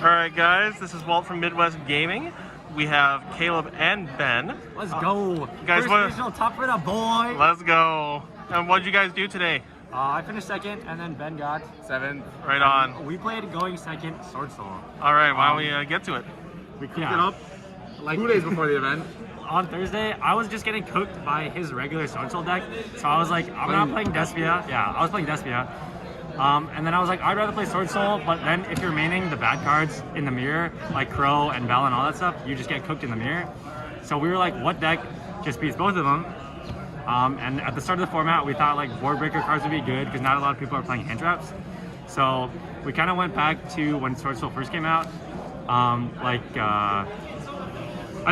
Alright guys, this is Walt from Midwest Gaming. We have Caleb and Ben. Let's go. You guys First regional top for the boy. Let's go. And what did you guys do today? I finished second, and then Ben got 7th. Right on. We played going second, Swordsoul. Alright, why don't we get to it? We cooked it up like 2 days before the event. On Thursday, I was just getting cooked by his regular Swordsoul deck. So I was like, I'm not playing Despia. Yeah, I was playing Despia. And then I was like, I'd rather play Swordsoul, but then if you're maining the bad cards in the mirror, like Crow and Bell and all that stuff, you just get cooked in the mirror. So we were like, what deck just beats both of them? And at the start of the format, we thought like board breaker cards would be good because not a lot of people are playing hand traps. So we kind of went back to when Swordsoul first came out. I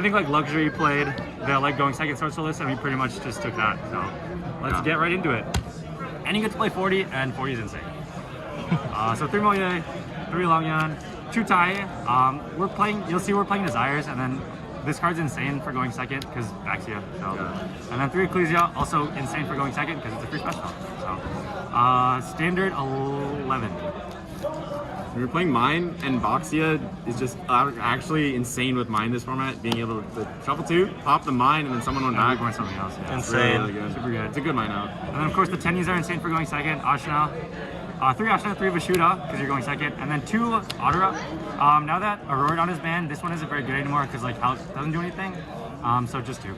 think like Luxury played the like going second Swordsoul list, and we pretty much just took that. So let's get right into it. And you get to play 40, and 40 is insane. So 3 Moye, 3 Longyan, 2 Tai. We're playing, you'll see we're playing Desires, and then this card's insane for going second because Baxia. So. And then 3 Ecclesia, also insane for going second because it's a free special. So standard 11. We were playing Mine, and Baxia is just actually insane with Mine this format, being able to shuffle 2, pop the Mine, and then someone went back. Going something else. Yeah. Insane. Really good. Super good. It's a good Mine out. And then of course the Tenyis are insane for going second. Ashna. 3 Ashna, 3 Vashuda, because you're going second. And then 2 Adara. Now that Auroradon is banned, this one isn't very good anymore because like health doesn't do anything. So just 2.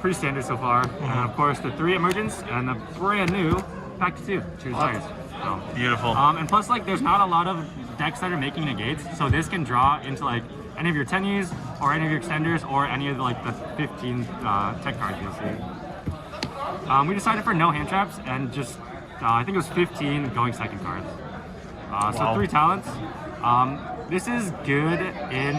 Pretty standard so far. And of course the 3 Emergence and the brand new back to 2 Desires. So, beautiful. And plus, like, there's not a lot of decks that are making negates, so this can draw into like any of your Tenyis or any of your extenders or any of like the 15 tech cards you'll see. We decided for no hand traps and just I think it was 15 going second cards. So 3 talents. This is good in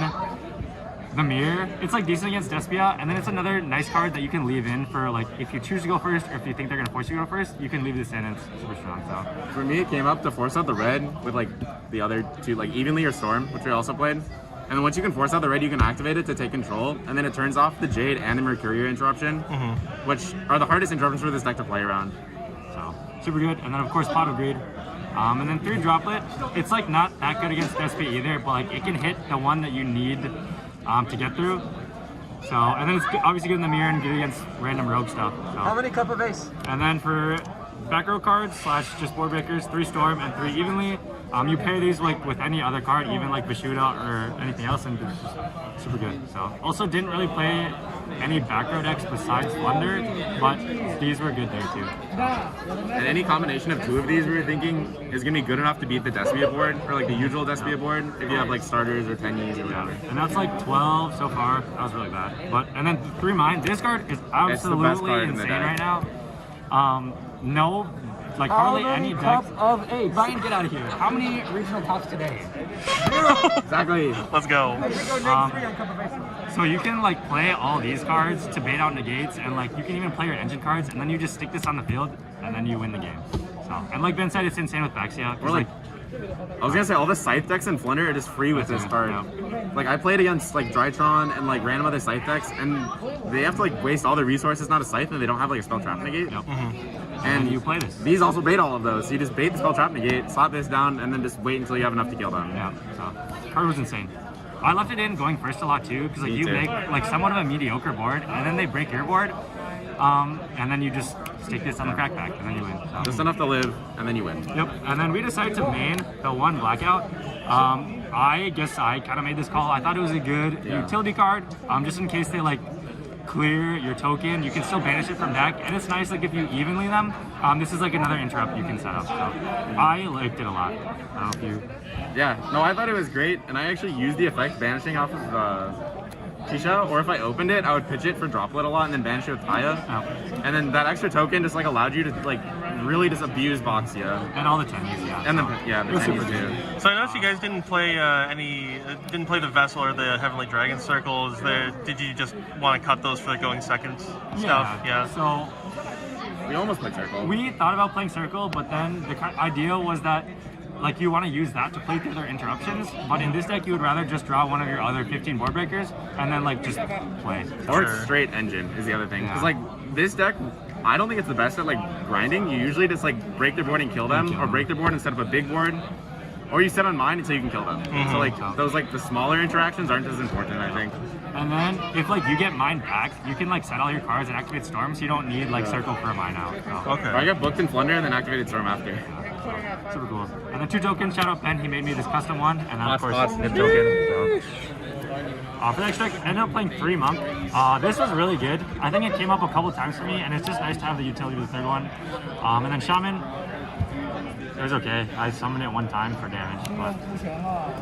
the mirror. It's like decent against Despia, and then it's another nice card that you can leave in for like if you choose to go first or if you think they're gonna force you to go first, you can leave this in and it's super strong. So for me, it came up to force out the red with like the other 2, like Evenly or Storm, which we also played. And then once you can force out the red, you can activate it to take control, and then it turns off the Jade and the Mercurial interruption, which are the hardest interruptions for this deck to play around. So super good. And then of course Pot of Greed. And then 3 Droplet. It's like not that good against Despia either, but like it can hit the one that you need to get through. So, and then it's obviously good in the mirror and good against random rogue stuff. So. How many cup of ace? And then for back row cards / just board breakers, 3 Storm and 3 Evenly. You pair these like with any other card, even like Vashuda or anything else, and it's just super good. So also didn't really play any back row decks besides Thunder, but these were good there too. And any combination of 2 of these we were thinking is gonna be good enough to beat the Despia board, or like the usual Despia board, if you have like starters or Tenyis or whatever. And that's like 12 so far. That was really bad. But and then 3 Mine. This card is absolutely insane right now. No. Like hardly any decks. Of ace. Ryan, get out of here. How many regional tops today? 0. Exactly. Let's go. So you can like play all these cards to bait out negates, and like you can even play your engine cards, and then you just stick this on the field, and then you win the game. So and like Ben said, it's insane with Baxia. Or like, I was gonna say all the Scythe decks in Flunder are just free with this card. Yeah. Like I played against like Drytron and like random other Scythe decks, and they have to like waste all their resources, not a Scythe, and they don't have like a spell trap negate. Yep. And you play this. These also bait all of those. So you just bait the spell trap negate, slap this down, and then just wait until you have enough to kill them. Yeah. So card was insane. I left it in going first a lot too, because like you make like somewhat of a mediocre board, and then they break your board, and then you just stick this on the crackback, and then you win. So. Just enough to live, and then you win. Yep. And then we decided to main the 1 Blackout. I guess I kind of made this call. I thought it was a good utility card, just in case they like clear your token. You can still banish it from deck, and it's nice like if you evenly them. This is like another interrupt you can set up. So I liked it a lot. I don't know if you. Yeah, no, I thought it was great, and I actually used the effect banishing off of Shisha, or if I opened it, I would pitch it for Droplet a lot and then banish it with Taya. Oh. And then that extra token just like allowed you to like really just abuse Baxia. And all the Tenyis, yeah. And then the Tenyis too. So I noticed you guys didn't play didn't play the Vessel or the Heavenly Dragon Circles. Did you just want to cut those for the going second stuff? Yeah. So we almost played Circle. We thought about playing Circle, but then the idea was that like you want to use that to play through their interruptions, but in this deck you would rather just draw one of your other 15 board breakers and then like just play. Or straight engine is the other thing. Because like this deck, I don't think it's the best at like grinding. You usually just like break their board and kill them, or break their board and set up a big board. or you sit on mine until you can kill them. So like those like the smaller interactions aren't as important, I think. And then if like you get mine back, you can like set all your cards and activate Storm, so you don't need like Circle for a mine out. So. Okay. I got booked in Flunder and then activated Storm after. Super cool. And then 2 tokens, shout out Ben, he made me this custom one, and then of course Awesome. hip token. So. For the extra, I ended up playing 3 Monk. This was really good. I think it came up a couple times for me, and it's just nice to have the utility of the 3rd one. And then Shaman, it was okay. I summoned it 1 time for damage, but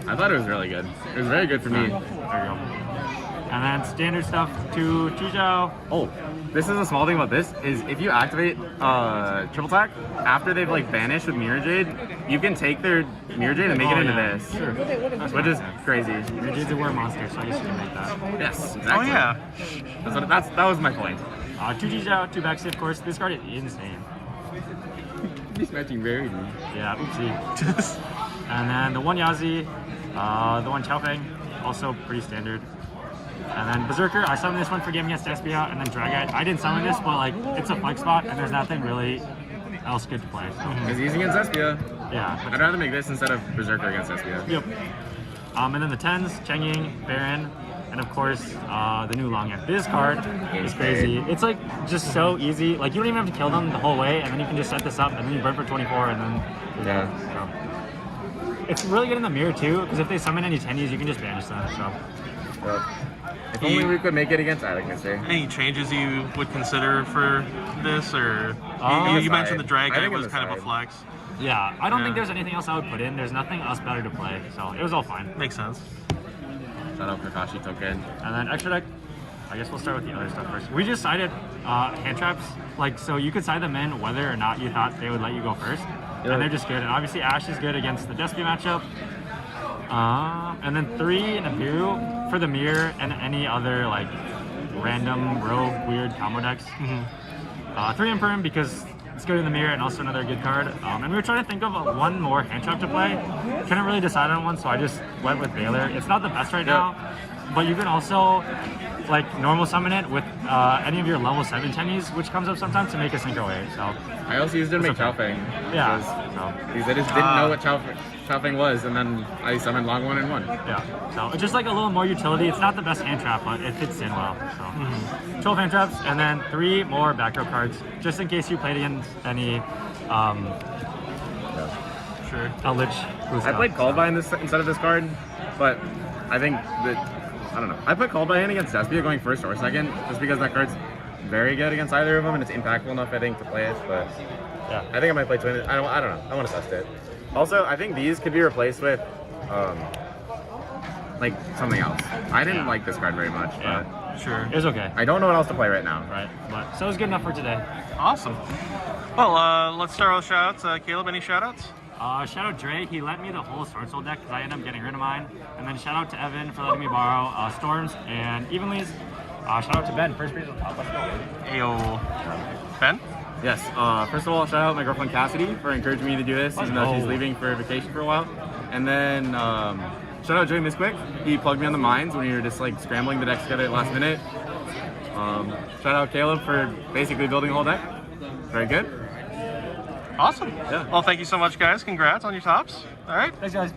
I thought it was really good. It was very good for me. there you go. And then standard stuff to Chuzhou. Oh, this is a small thing about this, is if you activate triple attack, after they've like banished with Mirror Jade, you can take their Mirror Jade and make it into this. Sure. Which is crazy. Mirror Jade's a war monster, so I guess you can make that. Yes, exactly. Oh yeah. That was my point. 2 Chuzhou, 2 Backsy, of course. This card is insane. He's matching very deep. Yeah, oopsie. And then the 1 Yazi, the 1 Chaofeng, also pretty standard. And then Berserker, I summoned this one for game against Despia, and then Dragite. I didn't summon this, but like it's a flex spot, and there's nothing really else good to play. So. He's using against Despia. Yeah. I'd rather make this instead of Berserker against Despia. Yep. And then the 10s, Chengying, Baron, and of course the new Longyang. This card is crazy. It's like just so easy. Like you don't even have to kill them the whole way, and then you can just set this up, and then you burn for 24, and then Yeah. so. It's really good in the mirror too, because if they summon any Tenyis, you can just banish them. So. If only we could make it against Advocacy. Any changes you would consider for this, or you mentioned the I Dragon think was it's kind of a side. flex. Yeah, I don't think Yeah. there's anything else I would put in. There's nothing else better to play, so it was all fine. Makes sense. Shout out Kakashi token. And then extra deck, I guess we'll start with the other stuff first. We just sided hand traps, like so you could side them in whether or not you thought they would let you go first, and they're just good. And obviously Ash is good against the Despia matchup. And then 3 Nibiru for the mirror and any other like random rogue weird combo decks. 3 Imperm because it's good in the mirror and also another good card. And we were trying to think of one more hand trap to play. Couldn't really decide on one, so I just went with Baylor. It's not the best right now, but you can also like normal summon it with any of your level 7 Tenyis, which comes up sometimes to make a Synchro 8. So I also used it to make Chaofeng. yeah, Because I just didn't know what Chaofeng was, and then I summoned Long One and won. yeah. So it's just like a little more utility. It's not the best hand trap, but it fits in well. So 12 hand traps, and then 3 more back row cards, just in case you played against any Sure. Eldritch. I played Called by instead of this card, but I think that I don't know. I put Called by Hand against Despia going first or second, just because that card's very good against either of them, and it's impactful enough, I think, to play it. But Yeah. I think I might play Twin. I don't know. I want to test it. Also, I think these could be replaced with like something else. I didn't like this card very much, but Sure. It was okay. I don't know what else to play right now. Right. But so it was good enough for today. Awesome. Well, let's start with shoutouts. Caleb, any shoutouts? Shout out Dre, he lent me the whole Swordsoul deck because I ended up getting rid of mine. And then shout out to Evan for letting me borrow Storms and Evenly's. Shout out to Ben, first piece on top. Let's go. Ayo. Ben? Yes. First of all, shout out my girlfriend Cassidy for encouraging me to do this, even though she's leaving for vacation for a while. And then shout out Joey Misquick. He plugged me on the mines when we were just like scrambling the decks together at last minute. Shout out Caleb for basically building the whole deck. Very good. Awesome. Yeah. Well, thank you so much, guys. Congrats on your tops. All right. Thanks, guys.